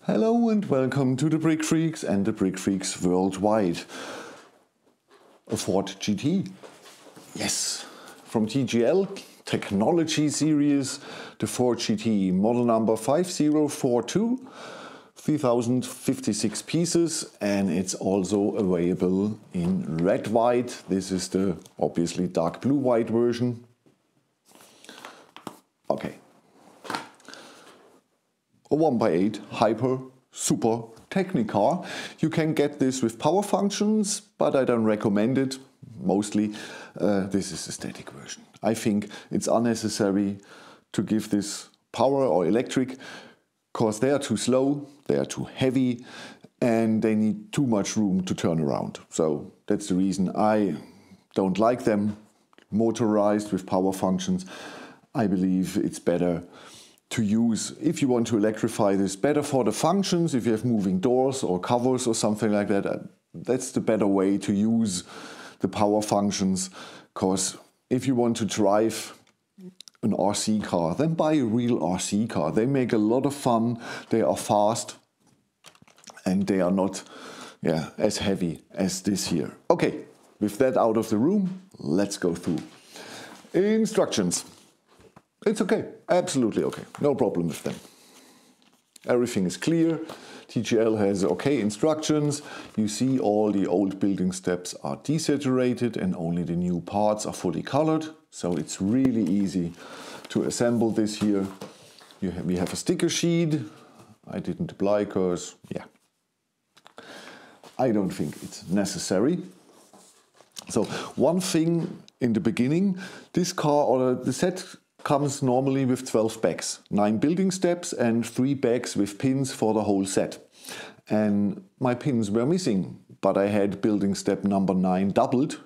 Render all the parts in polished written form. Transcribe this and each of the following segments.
Hello and welcome to the Brick Freaks and the Brick Freaks worldwide. A Ford GT. Yes, from TGL, Technology Series, the Ford GT, model number 5042, 3056 pieces, and it's also available in red white. This is the obviously dark blue white version. Okay. A 1x8 Hyper Super Technicar. You can get this with power functions, but I don't recommend it. Mostly this is the static version. I think it's unnecessary to give this power or electric because they are too slow, they are too heavy, and they need too much room to turn around. So that's the reason I don't like them motorized with power functions. I believe it's better to use, if you want to electrify this, better for the functions, if you have moving doors or covers or something like that, that's the better way to use the power functions, because if you want to drive an RC car, then buy a real RC car. They make a lot of fun, they are fast, and they are not as heavy as this here. Okay, with that out of the room, let's go through instructions. It's okay, absolutely okay, no problem with them. Everything is clear. TGL has okay instructions. You see all the old building steps are desaturated and only the new parts are fully colored. So it's really easy to assemble this here. We have a sticker sheet. I didn't apply because, I don't think it's necessary. So one thing in the beginning, this car or the set comes normally with 12 bags, 9 building steps and 3 bags with pins for the whole set. And my pins were missing, but I had building step number 9 doubled,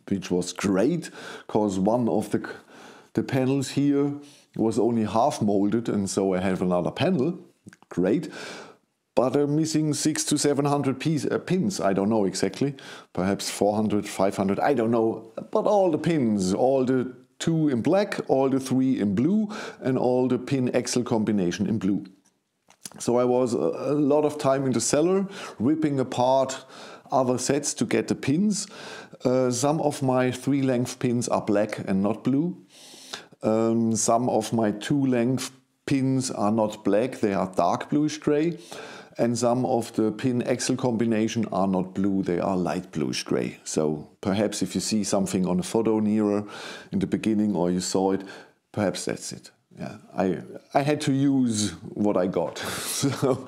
which was great, because one of the panels here was only half molded, and so I have another panel, great. But I'm missing 600 to 700 pins, I don't know exactly, perhaps 400, 500, I don't know, but all the pins, all the 2 in black, all the 3 in blue, and all the pin axle combination in blue. So I was a lot of time in the cellar, ripping apart other sets to get the pins. Some of my 3-length pins are black and not blue. Some of my 2-length pins are not black, they are dark bluish gray. And some of the pin axle combination are not blue, they are light bluish gray. So perhaps if you see something on a photo nearer in the beginning or you saw it, perhaps that's it. Yeah, I had to use what I got. So,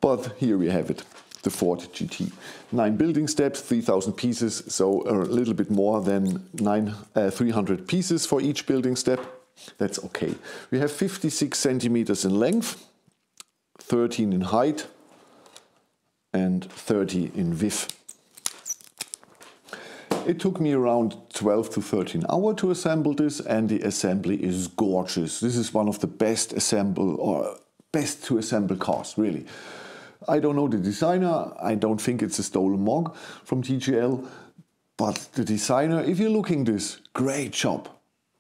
but here we have it, the Ford GT. 9 building steps, 3,000 pieces, so a little bit more than 300 pieces for each building step. That's okay. We have 56 centimeters in length, 13 in height, and 30 in width. It took me around 12 to 13 hours to assemble this, and the assembly is gorgeous. This is one of the best to assemble cars, really. I don't know the designer, I don't think it's a stolen mog from TGL, but the designer, if you're looking this, great job.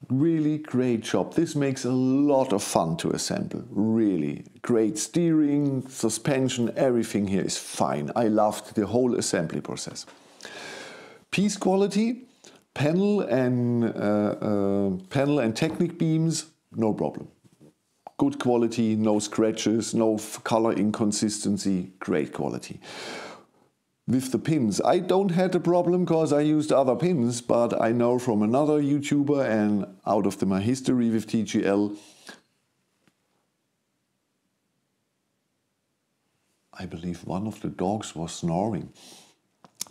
Really great job. This makes a lot of fun to assemble, really. Great steering, suspension, everything here is fine. I loved the whole assembly process. Piece quality, panel and Technic beams, no problem. Good quality, no scratches, no color inconsistency, great quality. With the pins, I don't have a problem because I used other pins, but I know from another YouTuber and out of my history with TGL, I believe one of the dogs was snoring.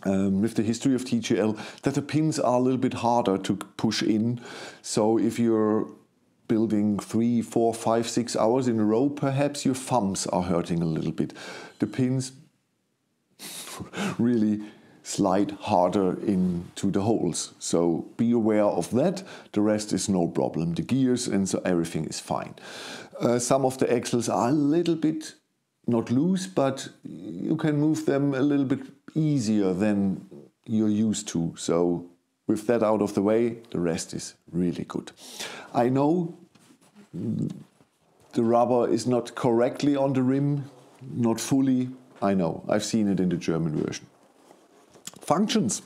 With the history of TGL, that the pins are a little bit harder to push in. So if you're building 3, 4, 5, 6 hours in a row, perhaps your thumbs are hurting a little bit. The pins really slide harder into the holes. So be aware of that. The rest is no problem. The gears and so everything is fine. Some of the axles are a little bit not loose, but you can move them a little bit easier than you're used to. So with that out of the way, the rest is really good. I know the rubber is not correctly on the rim, not fully. I know, I've seen it in the German version. Functions.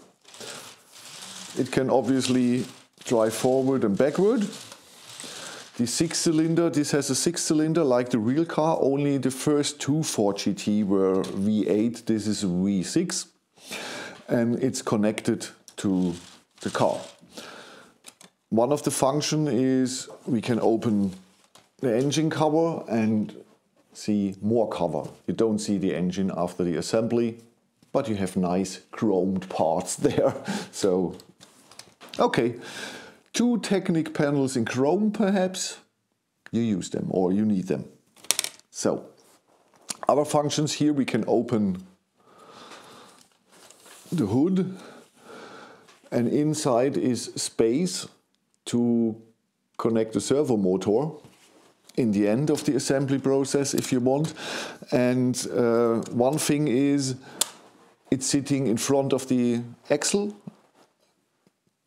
It can obviously drive forward and backward. The 6-cylinder, this has a 6-cylinder like the real car, only the first 2 Ford GT were V8, this is V6, and it's connected to the car. One of the functions is we can open the engine cover and see more cover. You don't see the engine after the assembly, but you have nice chromed parts there. So, okay. 2 Technic panels in chrome perhaps, you use them or you need them. So, other functions here, we can open the hood and inside is space to connect the servo motor in the end of the assembly process if you want. And one thing is it's sitting in front of the axle,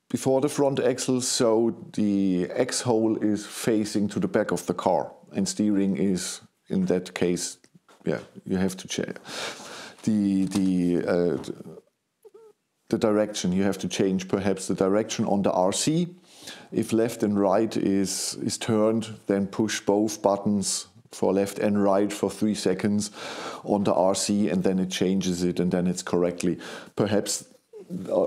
before the front axle, so the X-hole is facing to the back of the car, and steering is, in that case, yeah, you have to change the direction. You have to change perhaps the direction on the RC. If left and right is turned, then push both buttons for left and right for 3 seconds on the RC, and then it changes it, and then it's correctly. Perhaps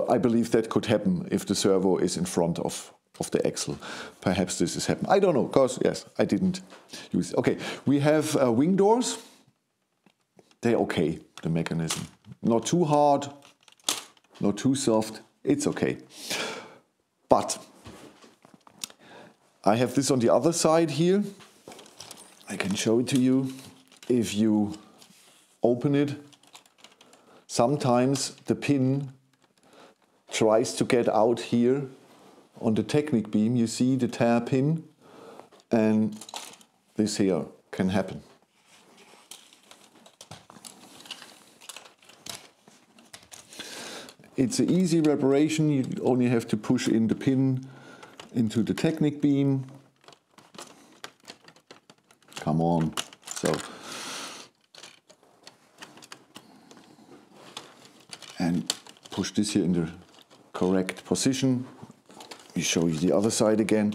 I believe that could happen if the servo is in front of the axle. Perhaps this is happening. I don't know, because yes, I didn't use it. Okay, we have wing doors. They're okay, the mechanism. Not too hard, not too soft, it's okay. But I have this on the other side here. I can show it to you. If you open it, sometimes the pin tries to get out here on the Technic beam. You see the tear pin, and this here can happen. It's an easy reparation. You only have to push in the pin into the Technic beam. Come on. So, and push this here in the correct position. We show you the other side again.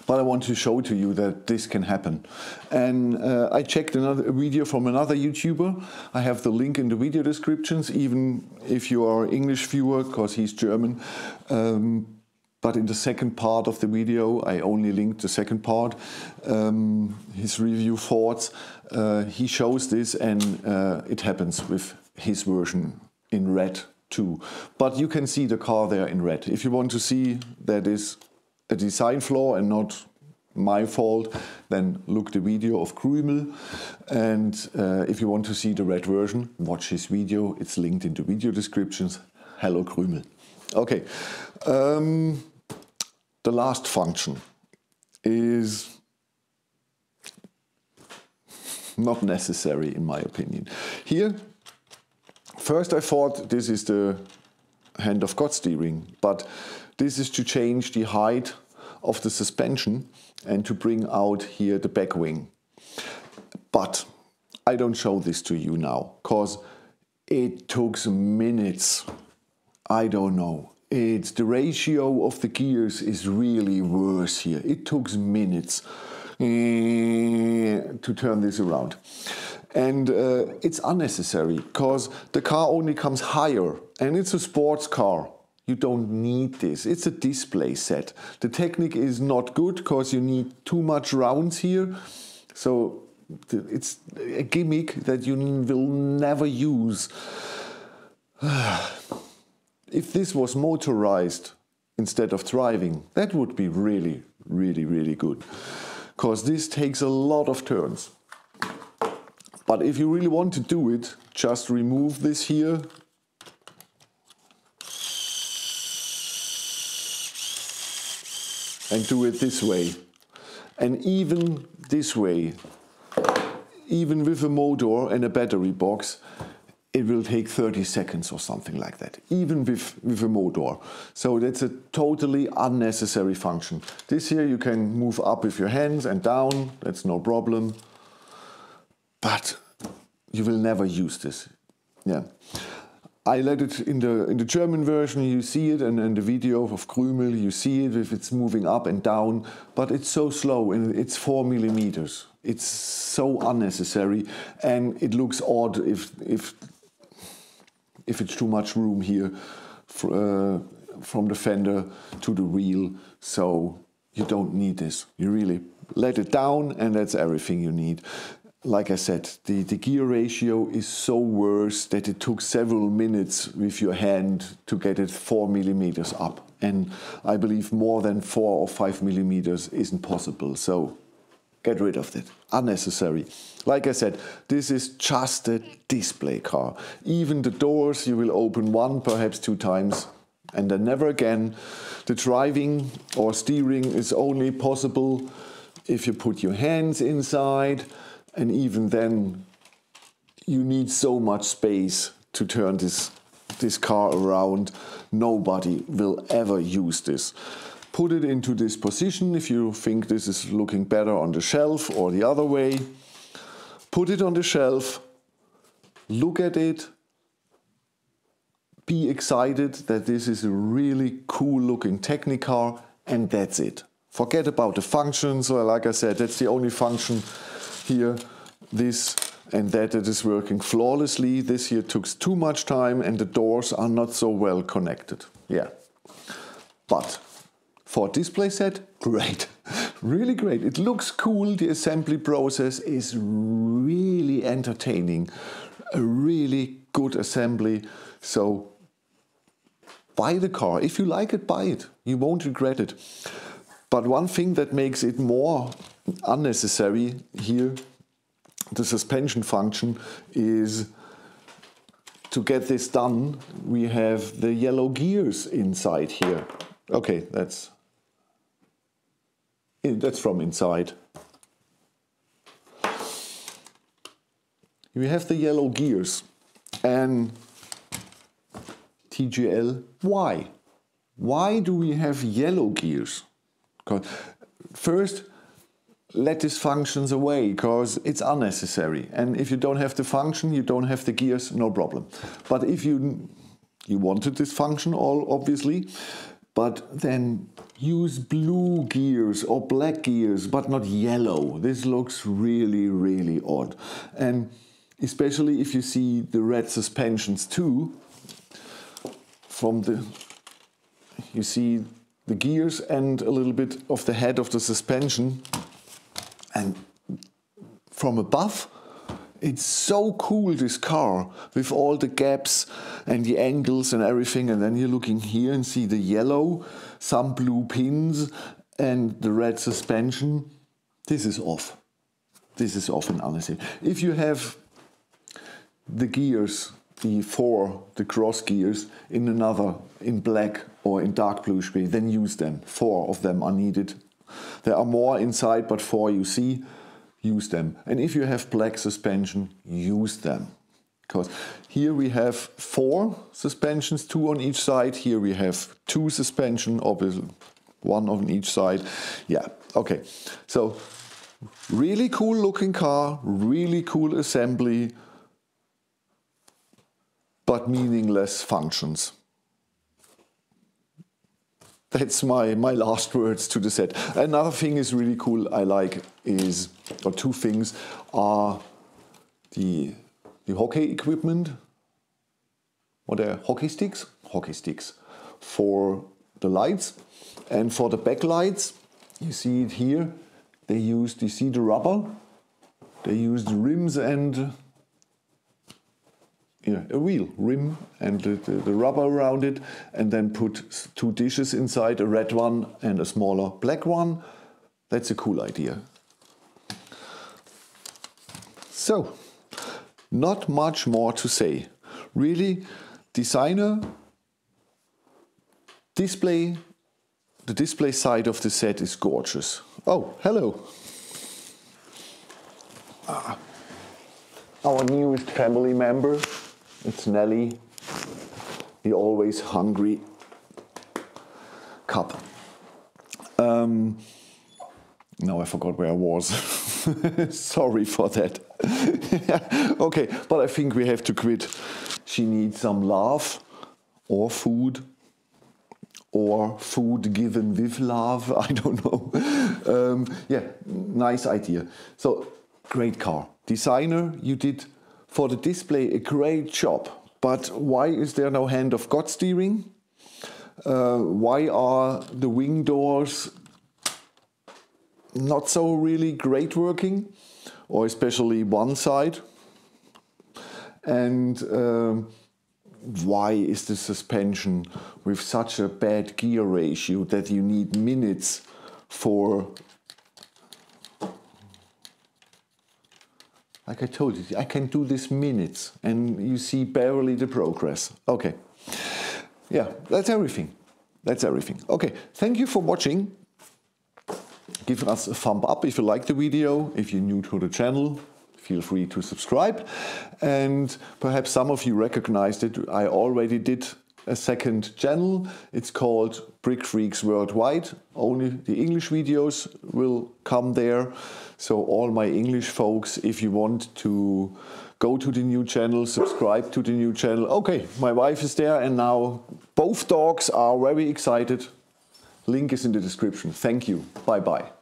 But I want to show to you that this can happen. And I checked a video from another YouTuber. I have the link in the video descriptions, even if you are an English viewer, because he's German. But in the second part of the video, I only linked the second part, his review thoughts. He shows this, and it happens with his version in red too. But you can see the car there in red. If you want to see that is a design flaw and not my fault, then look the video of Krümel. And if you want to see the red version, watch his video. It's linked in the video descriptions. Hello Krümel. Okay, the last function is not necessary in my opinion. Here, first I thought this is the hand of God steering, but this is to change the height of the suspension and to bring out here the back wing. But I don't show this to you now, because it took minutes. I don't know. The ratio of the gears is really worse here. It took minutes to turn this around. And it's unnecessary, because the car only comes higher, and it's a sports car. You don't need this. It's a display set. The technique is not good because you need too much rounds here. So it's a gimmick that you will never use. If this was motorized instead of driving, that would be really, really, really good. Because this takes a lot of turns. But if you really want to do it, just remove this here. And do it this way. And even this way, even with a motor and a battery box, it will take 30 seconds or something like that, even with a motor. So that's a totally unnecessary function. This here you can move up with your hands and down, that's no problem. But you will never use this. Yeah. I let it in the German version, you see it, and in the video of Krümel, you see it if it's moving up and down, but it's so slow, and it's 4 millimeters. It's so unnecessary, and it looks odd if it's too much room here from the fender to the wheel. So you don't need this. You really let it down, and that's everything you need. Like I said, the gear ratio is so worse that it took several minutes with your hand to get it 4 millimeters up. And I believe more than 4 or 5 millimeters isn't possible. So get rid of it. Unnecessary. Like I said, this is just a display car. Even the doors you will open 1, perhaps 2 times, and then never again. The driving or steering is only possible if you put your hands inside. And even then, you need so much space to turn this car around. Nobody will ever use this. Put it into this position if you think this is looking better on the shelf or the other way. Put it on the shelf, look at it, be excited that this is a really cool looking Technicar, and that's it. Forget about the functions. Like I said, that's the only function here, this and that it is working flawlessly. This here took too much time, and the doors are not so well connected. Yeah, but for a display set, great, really great. It looks cool. The assembly process is really entertaining, a really good assembly. So buy the car. If you like it, buy it. You won't regret it. But one thing that makes it more unnecessary here, the suspension function, is to get this done, we have the yellow gears inside here. Okay, that's from inside. We have the yellow gears. And TGL, why? Why do we have yellow gears? First, let these functions away, because it's unnecessary. And if you don't have the function, you don't have the gears, no problem. But if you You wanted this function, all obviously, but then use blue gears or black gears, but not yellow. This looks really, really odd. And especially if you see the red suspensions too, you see the gears and a little bit of the head of the suspension, and from above, it's so cool, this car, with all the gaps and the angles and everything. And then you're looking here and see the yellow, some blue pins, and the red suspension. This is off. This is off and honestly. If you have the gears, the cross gears, in black or in dark blue gray, then use them. 4 of them are needed. There are more inside, but 4 you see. Use them. And if you have black suspension, use them. Because here we have 4 suspensions, 2 on each side. Here we have 2 suspension, obviously 1 on each side. Yeah, okay. So really cool looking car, really cool assembly, but meaningless functions. That's my last words to the set. Another thing is really cool I like is, or 2 things are the hockey equipment, or the hockey sticks for the lights, and for the backlights, you see it here, you see the rubber, they use the rims and a wheel, rim and the rubber around it, and then put 2 dishes inside, a red one and a smaller black one. That's a cool idea. So, not much more to say. Really, designer, display, the display side of the set is gorgeous. Oh, hello. Our newest family member. It's Nelly, the always hungry cup. Now I forgot where I was. Sorry for that. Okay, but I think we have to quit. She needs some love or food, or food given with love. I don't know. Yeah, nice idea. So, great car. Designer, you did for the display a great job, but why is there no hand of God steering? Why are the wing doors not so really great working, or especially one side? And why is the suspension with such a bad gear ratio that you need minutes for? Like I told you, I can do this minutes, and you see barely the progress. Okay. Yeah, that's everything. That's everything. Okay, thank you for watching. Give us a thumb up if you like the video. If you're new to the channel, feel free to subscribe. And perhaps some of you recognized it. I already did a second channel. It's called Brick Freaks Worldwide. Only the English videos will come there. So all my English folks, if you want to go to the new channel, subscribe to the new channel. Okay, my wife is there, and now both dogs are very excited. Link is in the description. Thank you. Bye-bye.